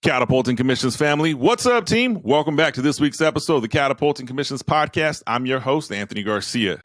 Catapulting Commissions family. What's up, team? Welcome back to this week's episode of the Catapulting Commissions Podcast. I'm your host, Anthony Garcia.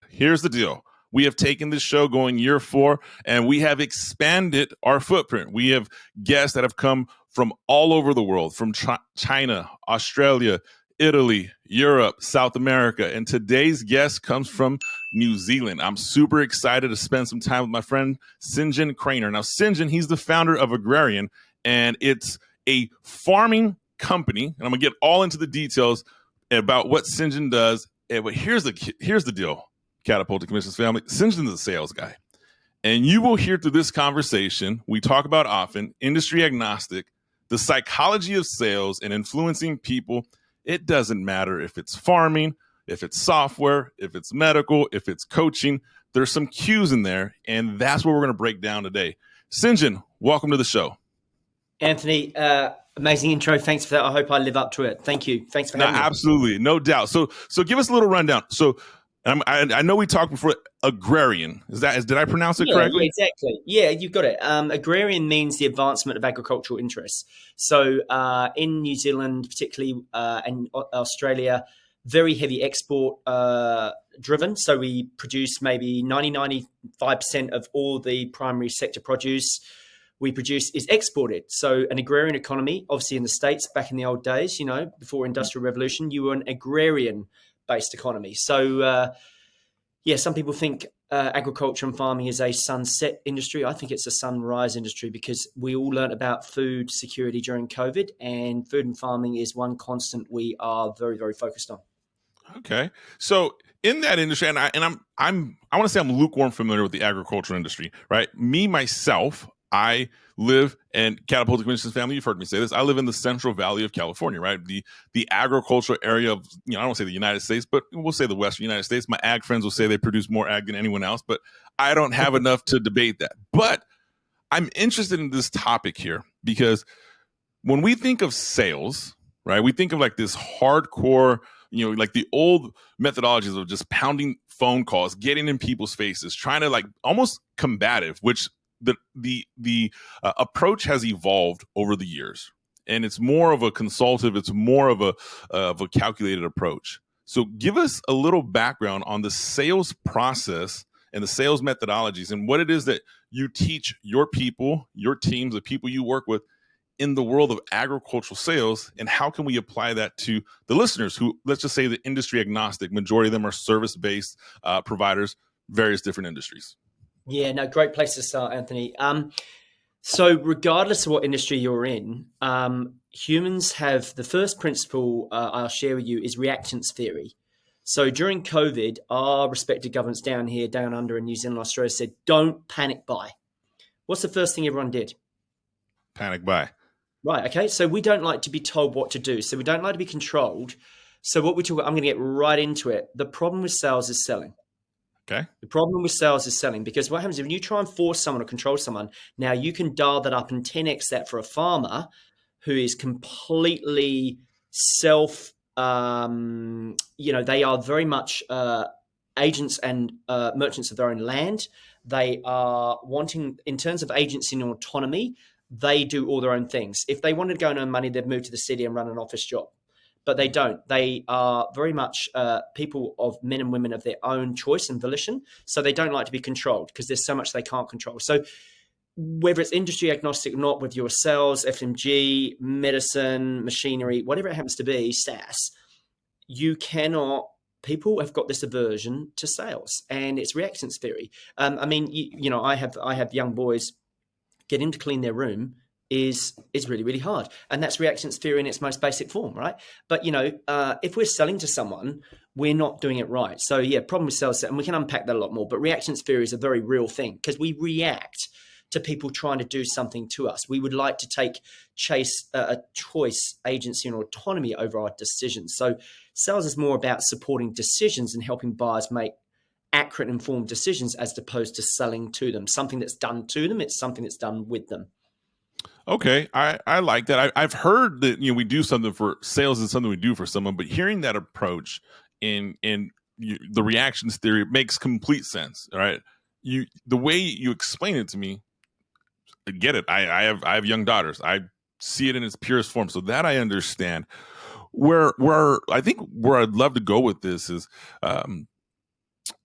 Here's the deal. We have taken this show going year 4, and we have expanded our footprint. We have guests that have come from all over the world, from China, Australia, Italy, Europe, South America. And today's guest comes from New Zealand. I'm super excited to spend some time with my friend, Sinjin Craner. Now, Sinjin, he's the founder of Agrarian, and it's a farming company. And I'm going to get all into the details about what Sinjin does. But here's the deal, Catapulting Commissions family. Sinjin's a sales guy. And you will hear through this conversation, we talk about often, industry agnostic, the psychology of sales and influencing people. It doesn't matter if it's farming, if it's software, if it's medical, if it's coaching. There's some cues in there, and that's what we're going to break down today. Sinjin, welcome to the show. Anthony, amazing intro. Thanks for that. I hope I live up to it. Thank you. Thanks for having me. Absolutely, no doubt. So give us a little rundown. So I know we talked before. Agrarian, did I pronounce it correctly? Yeah, exactly. Yeah, you've got it. Agrarian means the advancement of agricultural interests. So in New Zealand, particularly and Australia, very heavy export driven. So we produce maybe 95% of all the primary sector produce we produce is exported. So an agrarian economy, obviously in the States back in the old days, before Industrial Revolution, you were an agrarian based economy. So some people think agriculture and farming is a sunset industry. I think it's a sunrise industry because we all learned about food security during COVID, and food and farming is one constant we are very, very focused on. Okay. So in that industry, and I want to say I'm lukewarm familiar with the agricultural industry, right? Me, myself, I live in Catapulting Commissions family. You've heard me say this. I live in the Central Valley of California, right? The agricultural area of, I don't say the United States, but we'll say the Western United States. My ag friends will say they produce more ag than anyone else, but I don't have enough to debate that. But I'm interested in this topic here because when we think of sales, right, we think of like this hardcore, like the old methodologies of just pounding phone calls, getting in people's faces, trying to like almost combative, which the approach has evolved over the years, and it's more of a consultative. It's more of a calculated approach. So give us a little background on the sales process and the sales methodologies and what it is that you teach your people, your teams, the people you work with in the world of agricultural sales, and how can we apply that to the listeners who, let's just say, the industry agnostic, majority of them are service-based providers, various different industries. Yeah, no, great place to start, Anthony. So regardless of what industry you're in, humans have the first principle I'll share with you is reactance theory. So during COVID, our respected governments down under in New Zealand, Australia said, don't panic buy. What's the first thing everyone did? Panic buy. Right, okay. So we don't like to be told what to do. So we don't like to be controlled. So what we talk about, I'm going to get right into it. The problem with sales is selling. Okay. The problem with sales is selling, because what happens if you try and force someone or control someone, now you can dial that up and 10x that for a farmer who is completely they are very much agents and merchants of their own land. They are wanting, in terms of agency and autonomy, they do all their own things. If they wanted to go and earn money, they'd move to the city and run an office job. But they don't. They are very much people of men and women of their own choice and volition. So they don't like to be controlled because there's so much they can't control. So whether it's industry agnostic or not, with your sales, FMG, medicine, machinery, whatever it happens to be, SaaS, people have got this aversion to sales, and it's reactance theory. I have young boys. Get him to clean their room is really, really hard. And that's reactance theory in its most basic form, right? But, if we're selling to someone, we're not doing it right. So, problem with sales, and we can unpack that a lot more, but reactance theory is a very real thing because we react to people trying to do something to us. We would like to chase a choice, agency, and autonomy over our decisions. So sales is more about supporting decisions and helping buyers make accurate, informed decisions as opposed to selling to them. Something that's done to them, it's something that's done with them. Okay, I like that. I've heard that we do something for sales is something we do for someone, but hearing that approach in the reactions theory makes complete sense. All right, the way you explain it to me, I get it. I have young daughters. I see it in its purest form, so that I understand. Where I think where I'd love to go with this is,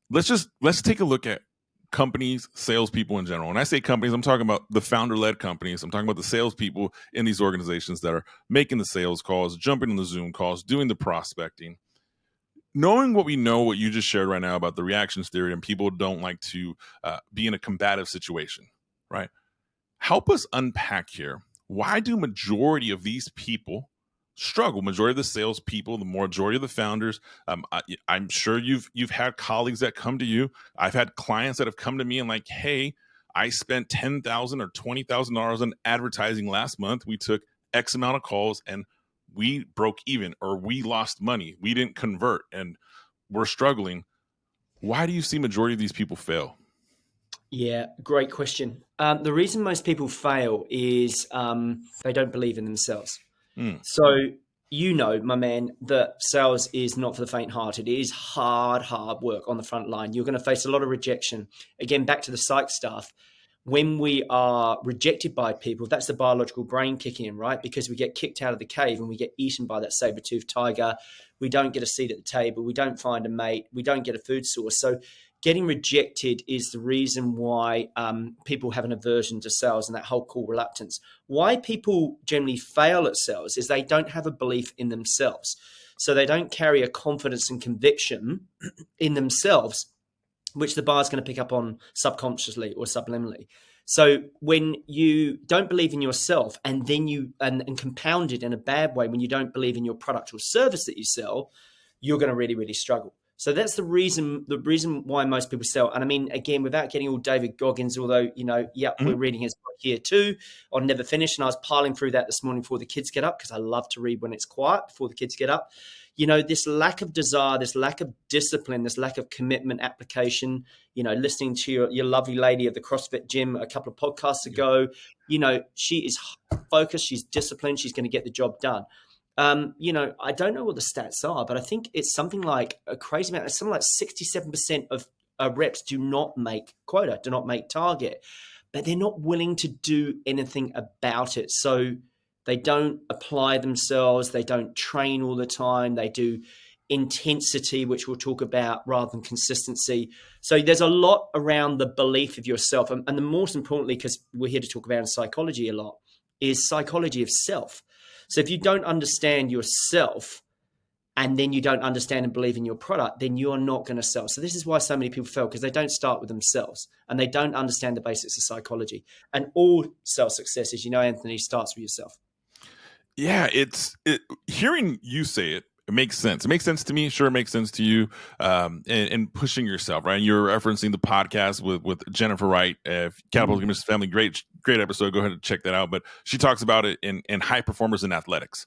let's take a look at companies, salespeople in general. When I say companies, I'm talking about the founder-led companies. I'm talking about the salespeople in these organizations that are making the sales calls, jumping on the Zoom calls, doing the prospecting. Knowing what we know, what you just shared right now about the reactions theory, and people don't like to be in a combative situation, right? Help us unpack here. Why do majority of these people struggle? Majority of the salespeople, the majority of the founders. I'm sure you've had colleagues that come to you. I've had clients that have come to me and like, hey, I spent $10,000 or $20,000 on advertising last month. We took X amount of calls and we broke even, or we lost money. We didn't convert, and we're struggling. Why do you see majority of these people fail? Yeah, great question. The reason most people fail is they don't believe in themselves. So, my man, that sales is not for the faint-hearted. It is hard work on the front line. You're going to face a lot of rejection. Again, back to the psych stuff. When we are rejected by people, that's the biological brain kicking in, right? Because we get kicked out of the cave and we get eaten by that saber-toothed tiger. We don't get a seat at the table. We don't find a mate. We don't get a food source. So getting rejected is the reason why people have an aversion to sales and that whole core reluctance. Why people generally fail at sales is they don't have a belief in themselves. So they don't carry a confidence and conviction in themselves, which the buyer's going to pick up on subconsciously or subliminally. So when you don't believe in yourself, and then and compound it in a bad way, when you don't believe in your product or service that you sell, you're going to really, really struggle. So that's the reason why most people sell. And I mean, again, without getting all David Goggins, although, we're reading his book here too on Never Finish. And I was piling through that this morning before the kids get up, because I love to read when it's quiet before the kids get up. This lack of desire, this lack of discipline, this lack of commitment, application, listening to your lovely lady at the CrossFit gym a couple of podcasts ago, she is focused, she's disciplined, she's going to get the job done. I don't know what the stats are, but I think it's something like a crazy amount. It's something like 67% of reps do not make quota, do not make target, but they're not willing to do anything about it. So they don't apply themselves. They don't train all the time. They do intensity, which we'll talk about, rather than consistency. So there's a lot around the belief of yourself. And the most importantly, because we're here to talk about in psychology a lot, is psychology of self. So if you don't understand yourself, and then you don't understand and believe in your product, then you're not going to sell. So this is why so many people fail, because they don't start with themselves and they don't understand the basics of psychology. And all sales success, as you know, Anthony, starts with yourself. Yeah, hearing you say it makes sense. It makes sense to me. Sure, it makes sense to you. And pushing yourself, right? And you're referencing the podcast with Jennifer Wright, Catapulting Commissions Family. Great episode. Go ahead and check that out. But she talks about it in high performers in athletics.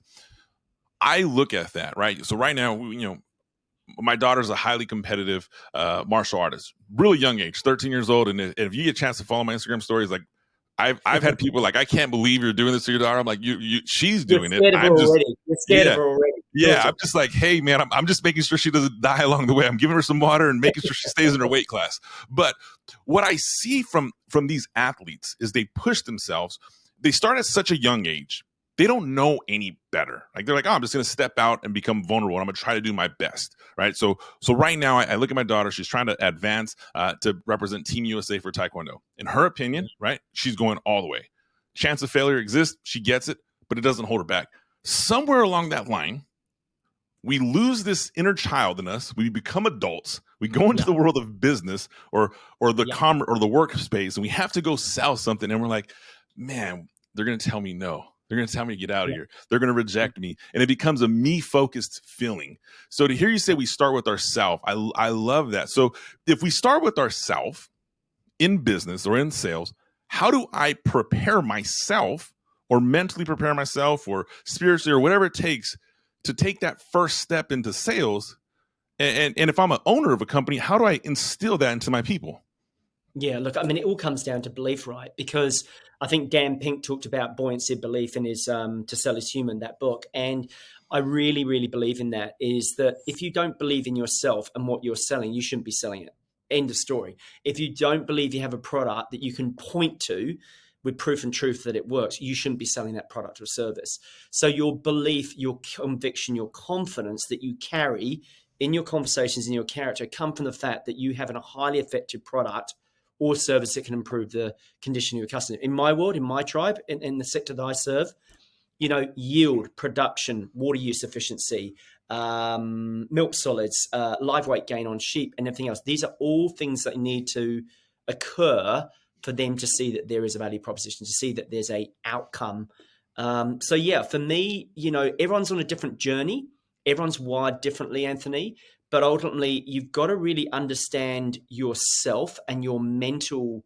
I look at that, right? So right now, my daughter's a highly competitive martial artist, really young age, 13 years old. And if you get a chance to follow my Instagram stories, like I've had people like, I can't believe you're doing this to your daughter. I'm like, she's doing it. You're scared of her already. Yeah, I'm just like, hey, man, I'm just making sure she doesn't die along the way. I'm giving her some water and making sure she stays in her weight class. But what I see from these athletes is they push themselves. They start at such a young age. They don't know any better. Like they're like, oh, I'm just going to step out and become vulnerable. And I'm going to try to do my best, right? So right now, I look at my daughter. She's trying to advance to represent Team USA for Taekwondo. In her opinion, right, she's going all the way. Chance of failure exists. She gets it, but it doesn't hold her back. Somewhere along that line, we lose this inner child in us. We become adults. We go into the world of business or the or the workspace, and we have to go sell something. And we're like, man, they're going to tell me no. They're going to tell me to get out of here. They're going to reject me. And it becomes a me-focused feeling. So to hear you say we start with ourself, I love that. So if we start with ourself in business or in sales, how do I prepare myself or mentally prepare myself or spiritually or whatever it takes to take that first step into sales? And if I'm an owner of a company, how do I instill that into my people? Yeah, look, I mean, it all comes down to belief, right? Because I think Dan Pink talked about buoyancy of belief in his To Sell Is Human, that book. And I really, really believe in that, is that if you don't believe in yourself and what you're selling, you shouldn't be selling it. End of story. If you don't believe you have a product that you can point to with proof and truth that it works, you shouldn't be selling that product or service. So your belief, your conviction, your confidence that you carry in your conversations, in your character, come from the fact that you have a highly effective product or service that can improve the condition of your customer. In my world, in my tribe, in the sector that I serve, yield, production, water use efficiency, milk solids, live weight gain on sheep, and everything else. These are all things that need to occur for them to see that there is a value proposition, to see that there's a outcome. So yeah, for me, everyone's on a different journey. Everyone's wired differently, Anthony. But ultimately, you've got to really understand yourself and your mental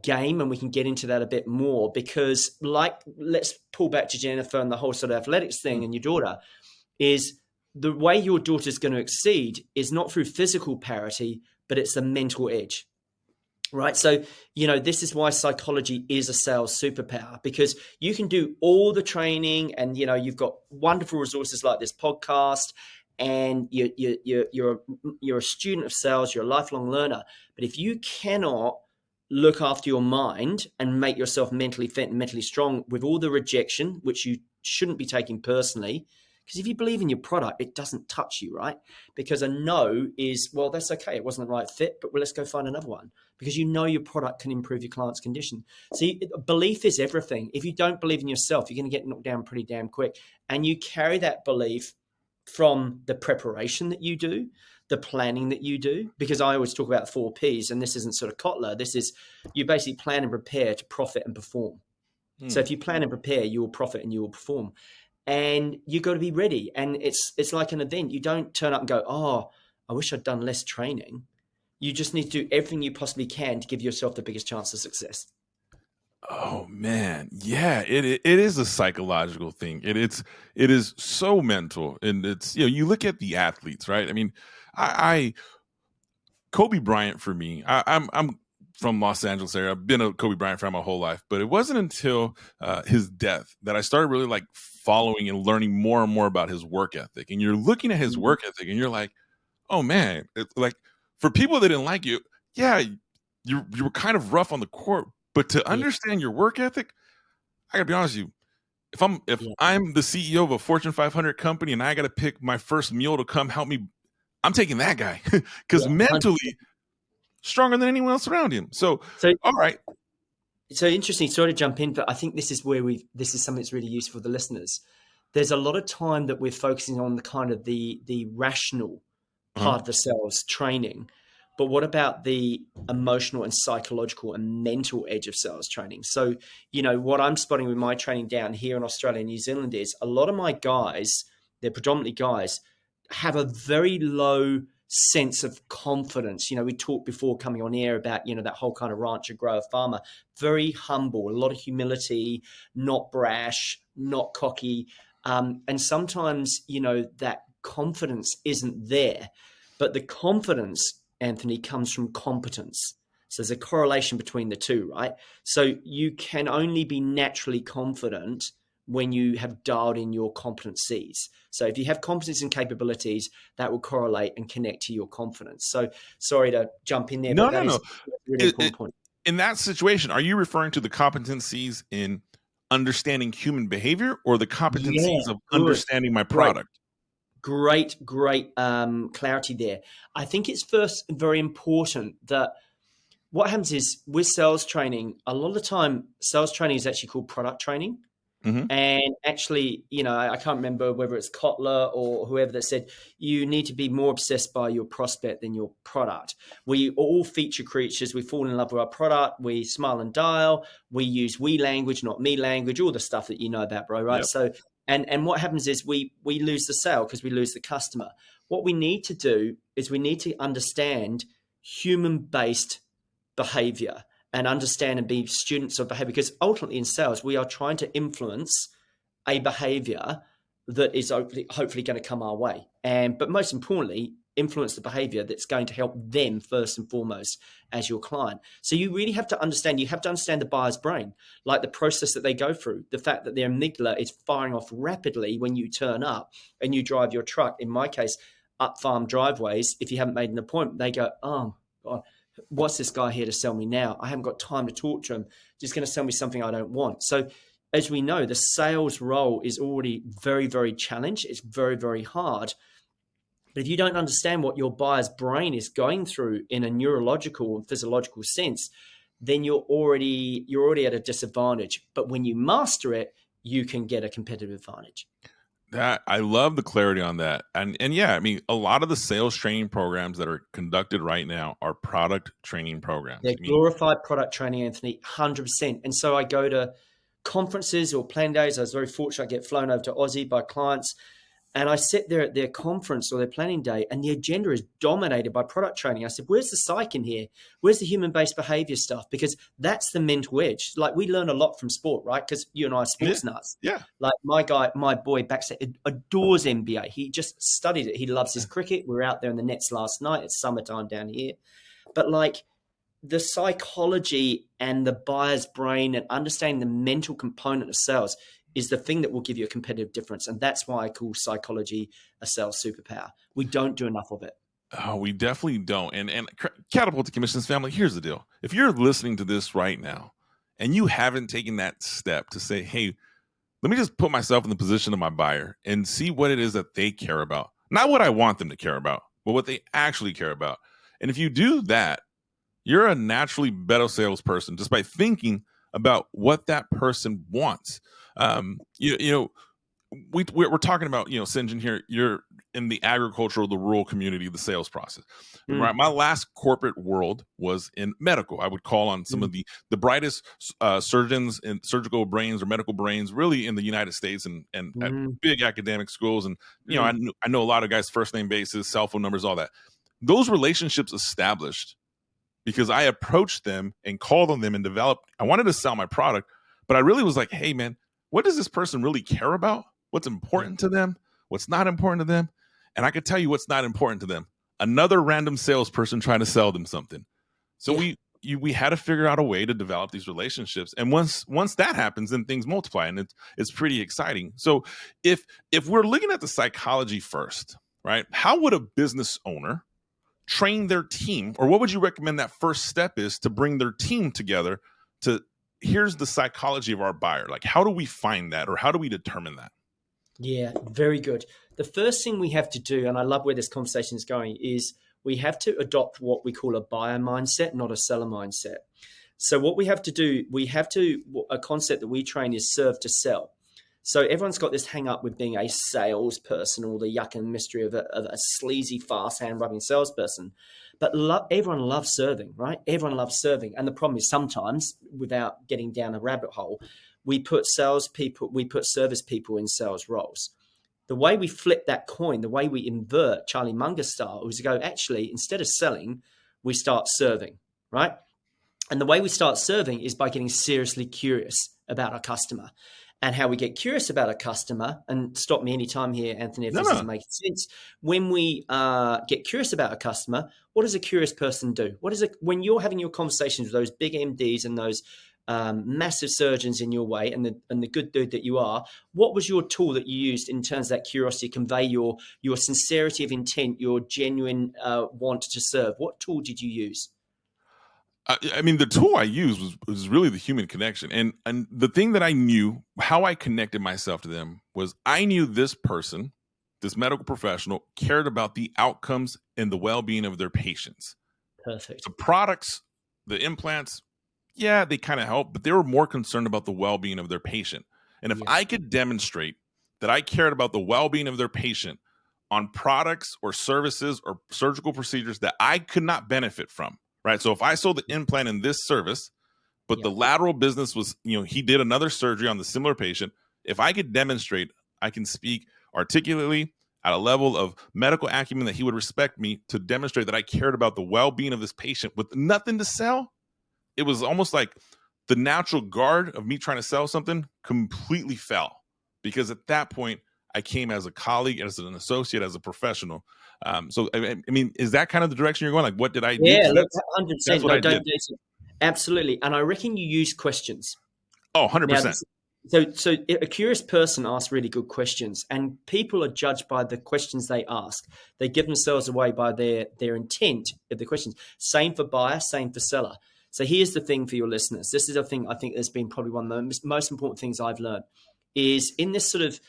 game, and we can get into that a bit more because, let's pull back to Jennifer and the whole sort of athletics thing and your daughter, is the way your daughter's going to exceed is not through physical parity, but it's the mental edge. Right. So, this is why psychology is a sales superpower, because you can do all the training and, you've got wonderful resources like this podcast, and you're a student of sales, you're a lifelong learner. But if you cannot look after your mind and make yourself mentally fit and mentally strong with all the rejection, which you shouldn't be taking personally, because if you believe in your product, it doesn't touch you, right? Because a no is, well, that's okay. It wasn't the right fit, but let's go find another one, because your product can improve your client's condition. See, belief is everything. If you don't believe in yourself, you're going to get knocked down pretty damn quick. And you carry that belief from the preparation that you do, the planning that you do, because I always talk about 4 Ps, and this isn't sort of Kotler. This is, you basically plan and prepare to profit and perform. So if you plan and prepare, you will profit and you will perform. And you've got to be ready. And it's like an event. You don't turn up and go, oh, I wish I'd done less training. You just need to do everything you possibly can to give yourself the biggest chance of success. Oh man, yeah, it is a psychological thing. It is so mental, and it's you look at the athletes, right? I mean, I Kobe Bryant for me. I'm from Los Angeles area. I've been a Kobe Bryant fan my whole life, but it wasn't until his death that I started really like following and learning more and more about his work ethic. And you're looking at his work ethic, and you're like, oh man, it's like for people that didn't like you, yeah, you were kind of rough on the court. But to understand your work ethic, I gotta be honest with you. If I'm the CEO of a Fortune 500 company and I gotta pick my first mule to come help me, I'm taking that guy because mentally stronger than anyone else around him. So all right. So interesting. Sorry to jump in, but I think this is where this is something that's really useful for the listeners. There's a lot of time that we're focusing on the kind of the rational part of the sales training. But what about the emotional and psychological and mental edge of sales training? So, what I'm spotting with my training down here in Australia and New Zealand is a lot of my guys, they're predominantly guys, have a very low sense of confidence. We talked before coming on air about, that whole kind of rancher, grower, farmer, very humble, a lot of humility, not brash, not cocky. And sometimes, that confidence isn't there, but the confidence, Anthony, comes from competence. So there's a correlation between the two, right? So you can only be naturally confident when you have dialed in your competencies. So if you have competence and capabilities, that will correlate and connect to your confidence. So sorry to jump in there, but that is a really important point. In that situation, are you referring to the competencies in understanding human behavior or the competencies of understanding my product? Great clarity there. I think it's first very important that what happens is with sales training, a lot of the time, sales training is actually called product training. And actually, I can't remember whether it's Kotler or whoever that said, you need to be more obsessed by your prospect than your product. We are all feature creatures. We fall in love with our product. We smile and dial. We use we language, not me language, all the stuff that you know about, bro, right? Yep. So, and what happens is we lose the sale because we lose the customer. What we need to do is we need to understand human-based behavior and understand and be students of behavior, because ultimately in sales, we are trying to influence a behavior that is hopefully going to come our way. But most importantly, influence the behavior that's going to help them first and foremost as your client. So you really have to understand, the buyer's brain, like the process that they go through, the fact that their amygdala is firing off rapidly when you turn up and you drive your truck, in my case, up farm driveways. If you haven't made an appointment, they go, oh God, what's this guy here to sell me now? I haven't got time to talk to him. Just going to sell me something I don't want. So as we know, the sales role is already very, very challenged. It's very, very hard. But if you don't understand what your buyer's brain is going through in a neurological and physiological sense, then you're already at a disadvantage. But when you master it, you can get a competitive advantage. That I love the clarity on that. And yeah, I mean, a lot of the sales training programs that are conducted right now are product training programs. They're glorified product training, Anthony, 100%. And so I go to conferences or plan days. I was very fortunate. I get flown over to Aussie by clients. And I sit there at their conference or their planning day, and the agenda is dominated by product training. I said, where's the psych in here? Where's the human-based behavior stuff? Because that's the mental edge. Like, we learn a lot from sport, right? Because you and I are sports nuts. Yeah. Like my boy backstage adores NBA. He just studied it. He loves his cricket. We were out there in the nets last night. It's summertime down here. But like, the psychology and the buyer's brain and understanding the mental component of sales is the thing that will give you a competitive difference. And that's why I call psychology a sales superpower. We don't do enough of it. Oh, we definitely don't. And Catapulting Commissions family, here's the deal. If you're listening to this right now and you haven't taken that step to say, hey, let me just put myself in the position of my buyer and see what it is that they care about. Not what I want them to care about, but what they actually care about. And if you do that, you're a naturally better salesperson just by thinking about what that person wants. We're talking about, St. John here, you're in the agricultural, the rural community, the sales process. Right. My last corporate world was in medical. I would call on some of the brightest surgeons and surgical brains or medical brains really in the United States and at big academic schools. And, I know a lot of guys, first name basis, cell phone numbers, all that. Those relationships established because I approached them and called on them and developed. I wanted to sell my product, but I really was like, hey, man, what does this person really care about? What's important to them? What's not important to them? And I could tell you what's not important to them. Another random salesperson trying to sell them something. So we had to figure out a way to develop these relationships. And once that happens, then things multiply, and it's pretty exciting. So if we're looking at the psychology first, right? How would a business owner train their team, or what would you recommend that first step is to bring their team together to, here's the psychology of our buyer? Like, how do we find that, or how do we determine that? Yeah, very good. The first thing we have to do, and I love where this conversation is going, is we have to adopt what we call a buyer mindset, not a seller mindset. So what we have to do, a concept that we train is serve to sell. So everyone's got this hang up with being a salesperson, or the yuck and mystery of a sleazy, fast hand-rubbing salesperson. But everyone loves serving, right? Everyone loves serving. And the problem is sometimes, without getting down a rabbit hole, we put service people in sales roles. The way we flip that coin, the way we invert Charlie Munger style, is to go, actually, instead of selling, we start serving, right? And the way we start serving is by getting seriously curious about our customer. And how we get curious about a customer, and stop me anytime here, Anthony, if this doesn't make sense. When we get curious about a customer, what does a curious person do? When you're having your conversations with those big MDs and those massive surgeons in your way, and the good dude that you are, what was your tool that you used in terms of that curiosity to convey your sincerity of intent, your genuine want to serve? What tool did you use? I mean, the tool I used was really the human connection. And the thing that I knew, how I connected myself to them, was I knew this person, this medical professional, cared about the outcomes and the well-being of their patients. Perfect. The products, the implants, yeah, they kind of help, but they were more concerned about the well-being of their patient. And if I could demonstrate that I cared about the well-being of their patient on products or services or surgical procedures that I could not benefit from, right? So if I sold the implant in this service, but the lateral business was, he did another surgery on the similar patient, if I could demonstrate I can speak articulately at a level of medical acumen that he would respect me, to demonstrate that I cared about the well-being of this patient with nothing to sell, it was almost like the natural guard of me trying to sell something completely fell. Because at that point, I came as a colleague, as an associate, as a professional. So I mean, is that kind of the direction you're going? Like, what did I do? Yeah, look, That's 100%. what No, I did. absolutely. And I reckon you use questions. Oh, Now, 100%. so a curious person asks really good questions, and people are judged by the questions they ask. They give themselves away by their intent of the questions. Same for buyer, same for seller. So here's the thing for your listeners. This is a thing I think has been probably one of the most important things I've learned is in this sort of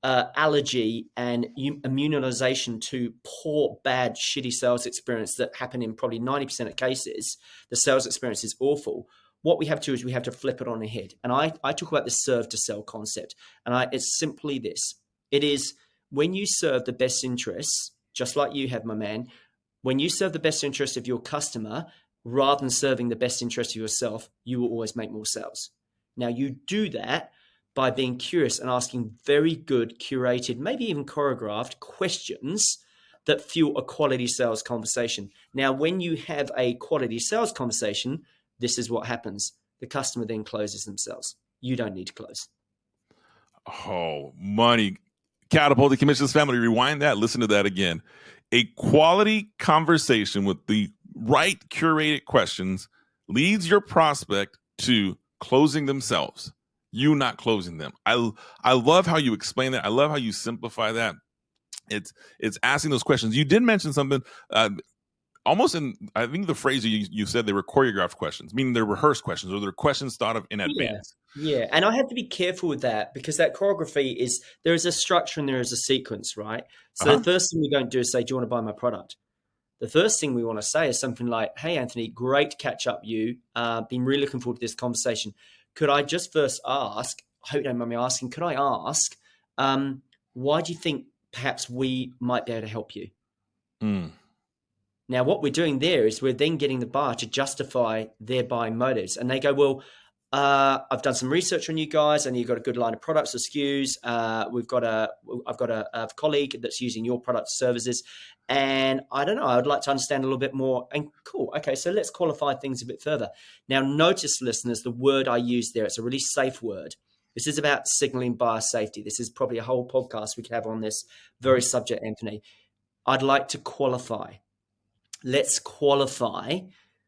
allergy and immunization to poor, bad, shitty sales experience that happen in probably 90% of cases. The sales experience is awful. What we have to do is we have to flip it on its head. And I talk about the serve to sell concept. And it's simply this. It is when you serve the best interests, just like you have, my man, when you serve the best interest of your customer, rather than serving the best interest of yourself, you will always make more sales. Now, you do that by being curious and asking very good, curated, maybe even choreographed questions that fuel a quality sales conversation. Now, when you have a quality sales conversation, this is what happens. The customer then closes themselves. You don't need to close. Oh, money. Catapulting Commissions family, rewind that, listen to that again. A quality conversation with the right curated questions leads your prospect to closing themselves. You not closing them. I love how you explain that. I love how you simplify that. It's asking those questions. You did mention something almost in, I think the phrase you said they were choreographed questions, meaning they're rehearsed questions or they're questions thought of in advance. Yeah. And I have to be careful with that because that choreography is, there is a structure and there is a sequence, right? So the first thing we don't do is say, do you want to buy my product? The first thing we want to say is something like, hey, Anthony, great to catch up you. Been really looking forward to this conversation. Could I just first ask, I hope you don't mind me asking, could I ask, why do you think perhaps we might be able to help you? Now, what we're doing there is we're then getting the buyer to justify their buying motives. And they go, well, I've done some research on you guys and you've got a good line of products or SKUs. I've got a colleague that's using your products or services. And I don't know, I would like to understand a little bit more. And cool. Okay, so let's qualify things a bit further. Now, notice, listeners, the word I use there, it's a really safe word. This is about signaling buyer safety. This is probably a whole podcast we could have on this very subject, Anthony. I'd like to qualify. Let's qualify.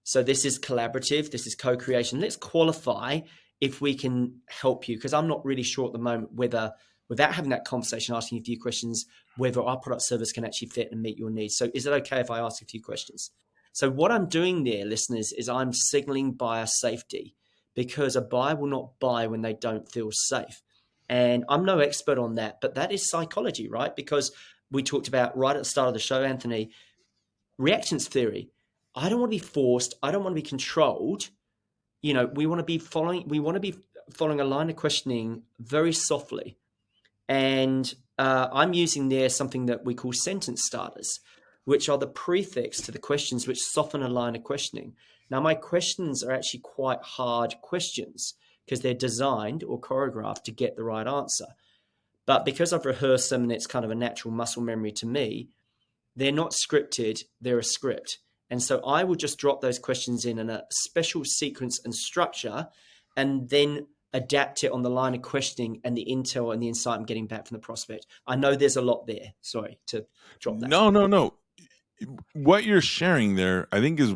So this is collaborative. This is co-creation. Let's qualify if we can help you, because I'm not really sure at the moment whether, without having that conversation, asking a few questions, whether our product service can actually fit and meet your needs. So is it okay if I ask a few questions? So what I'm doing there, listeners, is I'm signaling buyer safety, because a buyer will not buy when they don't feel safe. And I'm no expert on that, but that is psychology, right? Because we talked about right at the start of the show, Anthony, reactance theory. I don't want to be forced. I don't want to be controlled. You know, we want to be following a line of questioning very softly. And I'm using there something that we call sentence starters, which are the prefix to the questions which soften a line of questioning. Now, my questions are actually quite hard questions because they're designed or choreographed to get the right answer. But because I've rehearsed them and it's kind of a natural muscle memory to me, they're not scripted, they're a script. And so I will just drop those questions in a special sequence and structure and then adapt it on the line of questioning and the intel and the insight I'm getting back from the prospect. I know there's a lot there. Sorry to drop that. No. What you're sharing there, I think, is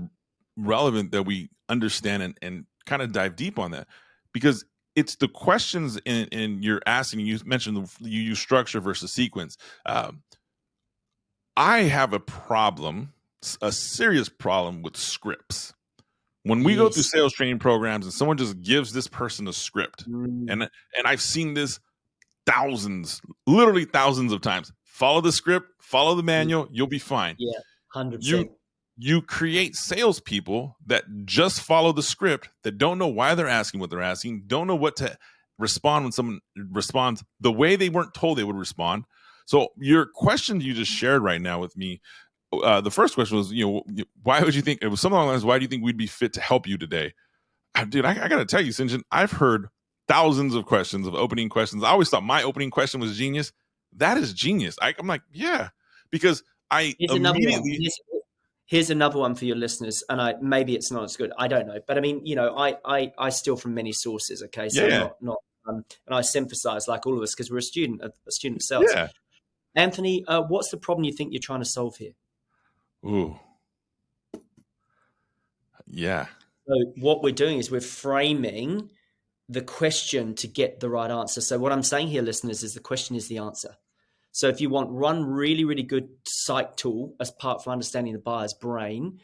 relevant that we understand and kind of dive deep on that, because it's the questions in you're asking. You mentioned you use structure versus sequence. I have a serious problem with scripts. When we go through sales training programs and someone just gives this person a script, and I've seen this literally thousands of times. Follow the script, follow the manual, you'll be fine. Yeah, 100%. You create salespeople that just follow the script, that don't know why they're asking what they're asking, don't know what to respond when someone responds the way they weren't told they would respond. So your question you just shared right now with me, the first question was, why would you think, it was something along the lines, why do you think we'd be fit to help you today? Dude, I got to tell you, St. John, I've heard thousands of questions, of opening questions. I always thought my opening question was genius. That is genius. I'm like, yeah, because Here's another one for your listeners, and maybe it's not as good. I don't know, but I mean, I steal from many sources. Okay, so I'm And I sympathize, like all of us, because we're a student of sales. Yeah. Anthony, what's the problem you think you're trying to solve here? Ooh. Yeah. So what we're doing is we're framing the question to get the right answer. So what I'm saying here, listeners, is the question is the answer. So if you want one really, really good psych tool as part for understanding the buyer's brain,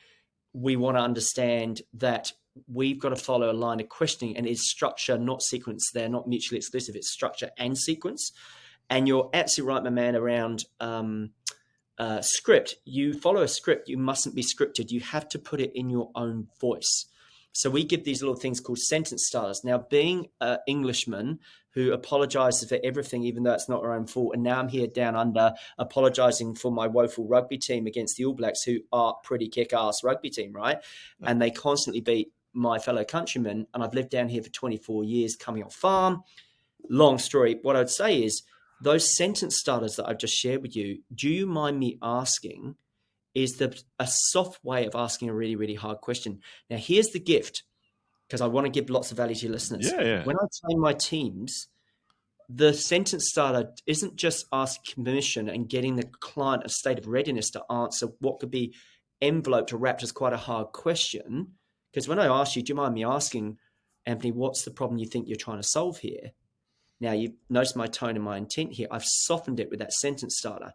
we want to understand that we've got to follow a line of questioning, and it's structure, not sequence. They're not mutually exclusive. It's structure and sequence. And you're absolutely right, my man, around script. You follow a script. You mustn't be scripted. You have to put it in your own voice. So we give these little things called sentence starters. Now, being an Englishman who apologizes for everything, even though it's not our own fault, and now I'm here down under apologizing for my woeful rugby team against the All Blacks, who are pretty kick-ass rugby team, right? And they constantly beat my fellow countrymen, and I've lived down here for 24 years coming off farm. Long story. What I'd say is those sentence starters that I've just shared with you, do you mind me asking, is a soft way of asking a really, really hard question. Now, here's the gift, because I want to give lots of value to your listeners. Yeah. When I train my teams, the sentence starter isn't just asking permission and getting the client a state of readiness to answer what could be enveloped or wrapped as quite a hard question. Because when I ask you, do you mind me asking, Anthony, what's the problem you think you're trying to solve here? Now, you've noticed my tone and my intent here. I've softened it with that sentence starter.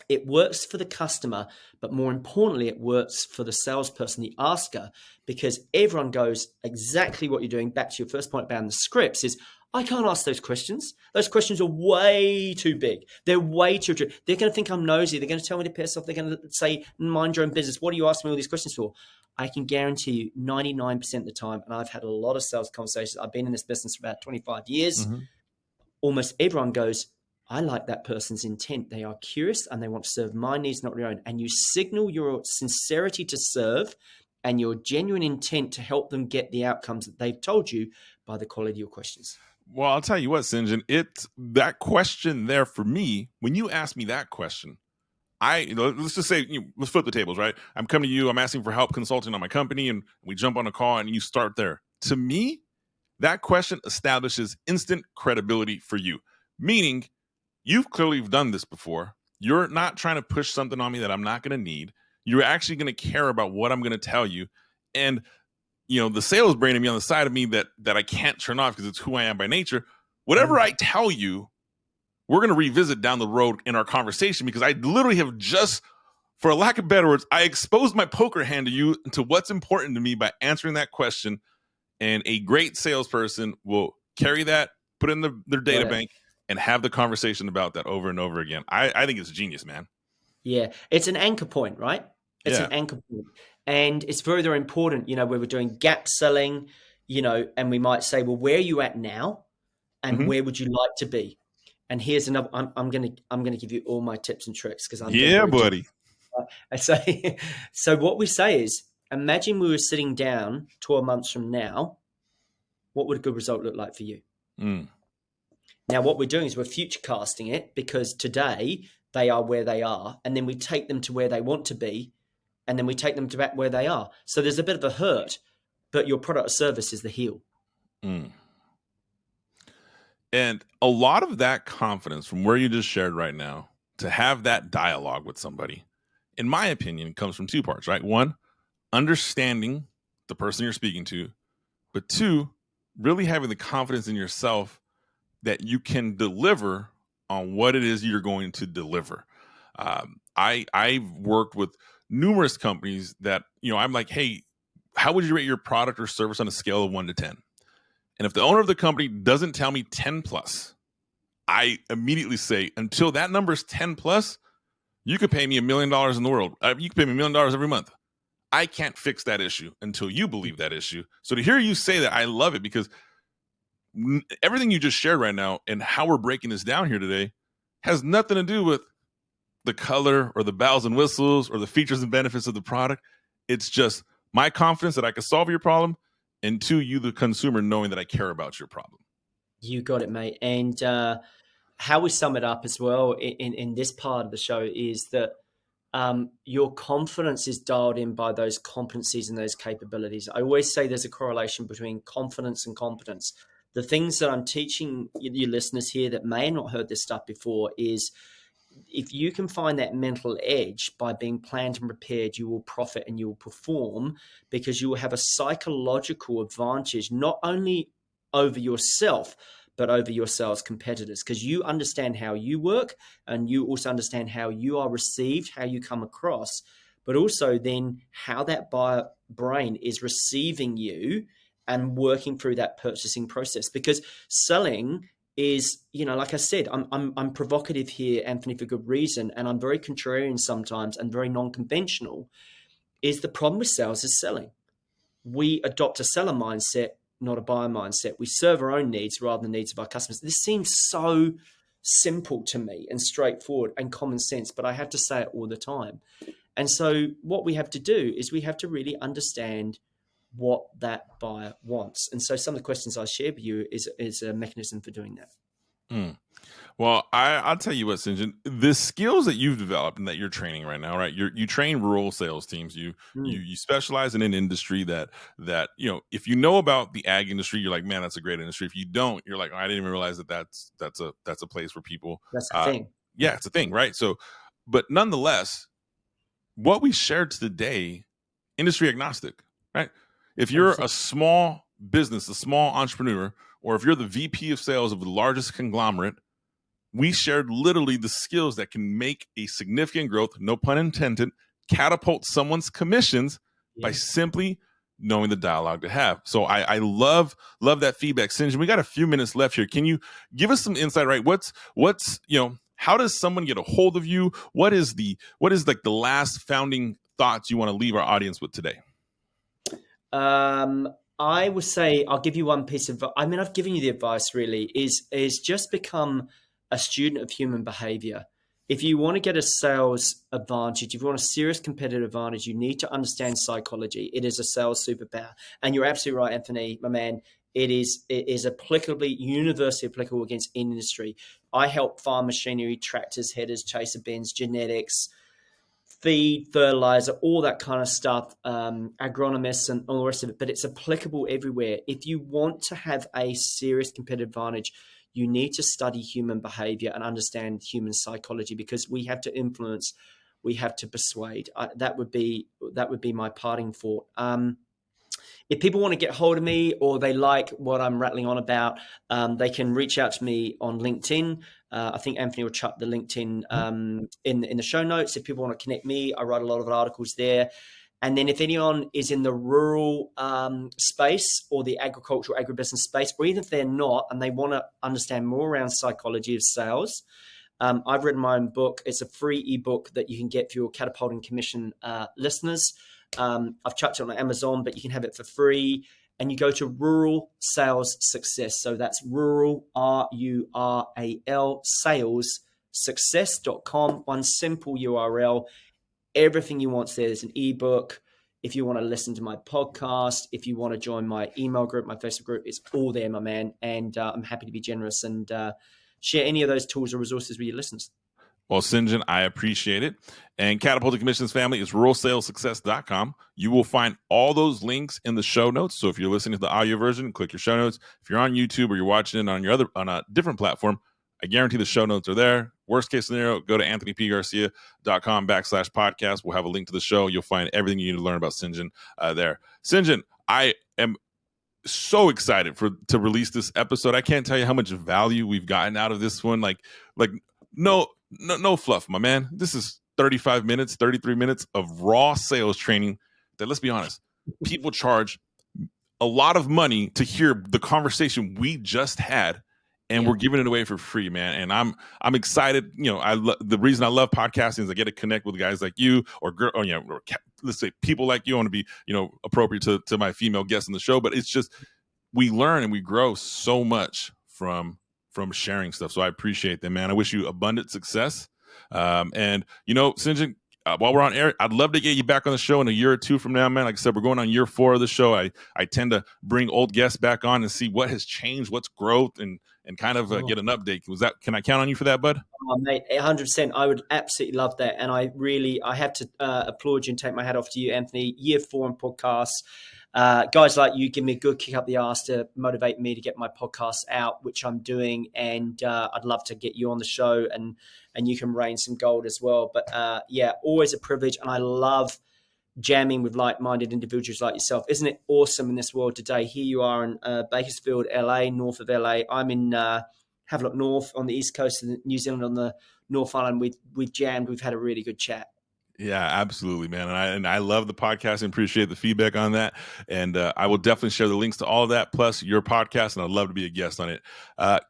It works for the customer, but more importantly, it works for the salesperson, the asker, because everyone goes exactly what you're doing. Back to your first point about the scripts is, I can't ask those questions. Those questions are way too big. They're way too true. They're going to think I'm nosy. They're going to tell me to piss off. They're going to say, mind your own business. What are you asking me all these questions for? I can guarantee you 99% of the time, and I've had a lot of sales conversations. I've been in this business for about 25 years. Mm-hmm. Almost everyone goes, I like that person's intent. They are curious and they want to serve my needs, not your own. And you signal your sincerity to serve and your genuine intent to help them get the outcomes that they've told you by the quality of your questions. Well, I'll tell you what, St. John, it's that question there for me. When you ask me that question, let's just say, let's flip the tables, right? I'm coming to you, I'm asking for help consulting on my company, and we jump on a call and you start there. To me, that question establishes instant credibility for you, meaning you've clearly done this before. You're not trying to push something on me that I'm not going to need. You're actually going to care about what I'm going to tell you. And, the sales brain of me on the side of me that I can't turn off because it's who I am by nature. Whatever I tell you, we're going to revisit down the road in our conversation, because I literally have just, for a lack of better words, I exposed my poker hand to you to what's important to me by answering that question. And a great salesperson will carry that, put it in their data bank, and have the conversation about that over and over again. I think it's genius, man. Yeah. It's an anchor point, right? It's an anchor point. And it's very, very important, where we're doing gap selling, and we might say, well, where are you at now? And where would you like to be? And here's another, I'm going to give you all my tips and tricks, because I'm buddy. I say, so what we say is, imagine we were sitting down 12 months from now, what would a good result look like for you? Now, what we're doing is we're future casting it, because today they are where they are, and then we take them to where they want to be, and then we take them to back where they are. So there's a bit of a hurt, but your product or service is the heal. And a lot of that confidence from where you just shared right now, to have that dialogue with somebody, in my opinion, comes from two parts, right? One, understanding the person you're speaking to, but two, really having the confidence in yourself that you can deliver on what it is you're going to deliver. I've worked with numerous companies that, I'm like, hey, how would you rate your product or service on a scale of 1 to 10? And if the owner of the company doesn't tell me 10 plus, I immediately say, until that number is 10 plus, you could pay me $1 million in the world. You could pay me $1 million every month. I can't fix that issue until you believe that issue. So to hear you say that, I love it, because everything you just shared right now and how we're breaking this down here today has nothing to do with the color or the bells and whistles or the features and benefits of the product. It's just my confidence that I can solve your problem, and two, you, the consumer, knowing that I care about your problem. You got it, mate. And how we sum it up as well in this part of the show is that your confidence is dialed in by those competencies and those capabilities. I always say there's a correlation between confidence and competence. The things that I'm teaching you listeners here that may have not heard this stuff before is, if you can find that mental edge by being planned and prepared, you will profit and you will perform, because you will have a psychological advantage, not only over yourself, but over your sales competitors, because you understand how you work and you also understand how you are received, how you come across, but also then how that buyer brain is receiving you and working through that purchasing process. Because selling is, like I said, I'm provocative here, Anthony, for good reason, and I'm very contrarian sometimes and very non-conventional. Is the problem with sales is selling. We adopt a seller mindset, not a buyer mindset. We serve our own needs rather than the needs of our customers. This seems so simple to me and straightforward and common sense, but I have to say it all the time. And so what we have to do is we have to really understand what that buyer wants. And so some of the questions I share with you is a mechanism for doing that. Well, I'll tell you what, St. John, the skills that you've developed and that you're training right now, right? You train rural sales teams. You specialize in an industry that if you know about the ag industry, you're like, man, that's a great industry. If you don't, you're like, oh, I didn't even realize that's a place where people. That's a thing. Yeah, it's a thing, right? So, but nonetheless, what we shared today, industry agnostic, right? If you're a small business, a small entrepreneur, or if you're the VP of sales of the largest conglomerate, we shared literally the skills that can make a significant growth, no pun intended, catapult someone's commissions by simply knowing the dialogue to have. So I love that feedback. St. John, we got a few minutes left here. Can you give us some insight, right? What's how does someone get a hold of you? What is like the last founding thoughts you want to leave our audience with today? I would say, I'll give you one piece of, I've given you the advice really, is just become a student of human behavior. If you want to get a sales advantage, if you want a serious competitive advantage, you need to understand psychology. It is a sales superpower. And you're absolutely right, Anthony, my man. It is universally applicable against industry. I help farm machinery, tractors, headers, chaser bins, genetics, feed, fertilizer, all that kind of stuff, agronomists and all the rest of it, but it's applicable everywhere. If you want to have a serious competitive advantage, you need to study human behavior and understand human psychology, because we have to influence, we have to persuade. That would be my parting thought. If people want to get hold of me or they like what I'm rattling on about, they can reach out to me on LinkedIn. I think Anthony will chuck the LinkedIn in the show notes. If people want to connect me, I write a lot of articles there. And then if anyone is in the rural space or the agricultural agribusiness space, or even if they're not and they want to understand more around psychology of sales, I've written my own book. It's a free ebook that you can get for your Catapulting Commission listeners. I've chucked it on Amazon, but you can have it for free. And you go to Rural Sales Success. So that's rural, RURAL, salessuccess.com. One simple URL. Everything you want there. There's an ebook. If you want to listen to my podcast, if you want to join my email group, my Facebook group, it's all there, my man. And I'm happy to be generous and share any of those tools or resources with your listeners. Well, St. John, I appreciate it. And Catapulting Commissions family is ruralsalessuccess.com. You will find all those links in the show notes. So if you're listening to the audio version, click your show notes. If you're on YouTube or you're watching it on a different platform, I guarantee the show notes are there. Worst case scenario, go to anthonypgarcia.com/podcast. We'll have a link to the show. You'll find everything you need to learn about St. John there. St. John, I am so excited to release this episode. I can't tell you how much value we've gotten out of this one. Like no fluff, my man. This is 35 minutes, 33 minutes of raw sales training that, let's be honest, people charge a lot of money to hear the conversation we just had. And we're giving it away for free, man. And I'm excited. The reason I love podcasting is I get to connect with guys like you, or let's say people like you. I want to be, appropriate to my female guests in the show. But it's just, we learn and we grow so much from sharing stuff. So I appreciate that, man. I wish you abundant success. And St. John, while we're on air, I'd love to get you back on the show in a year or two from now, man. Like I said, we're going on year 4 of the show. I tend to bring old guests back on and see what has changed, what's growth, and kind of get an update. Can I count on you for that, bud? Oh, mate, 100%. I would absolutely love that. And I have to applaud you and take my hat off to you, Anthony. Year 4 in podcasts. guys like you give me a good kick up the arse to motivate me to get my podcast out, which I'm doing. And I'd love to get you on the show and you can rain some gold as well. But yeah, always a privilege. And I love jamming with like-minded individuals like yourself. Isn't it awesome in this world today? Here you are in Bakersfield, LA, north of LA. I'm in Havelock North on the east coast of New Zealand on the North Island. We've jammed. We've had a really good chat. Yeah, absolutely, man. And I love the podcast and appreciate the feedback on that. And I will definitely share the links to all of that, plus your podcast, and I'd love to be a guest on it.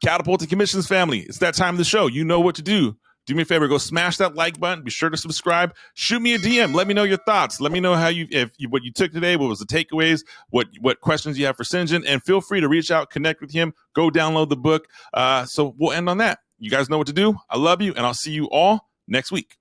Catapulting Commissions family, it's that time of the show. You know what to do. Do me a favor, go smash that like button. Be sure to subscribe. Shoot me a DM. Let me know your thoughts. Let me know how what you took today, what was the takeaways, what questions you have for Sinjin, and feel free to reach out, connect with him, go download the book. So we'll end on that. You guys know what to do. I love you, and I'll see you all next week.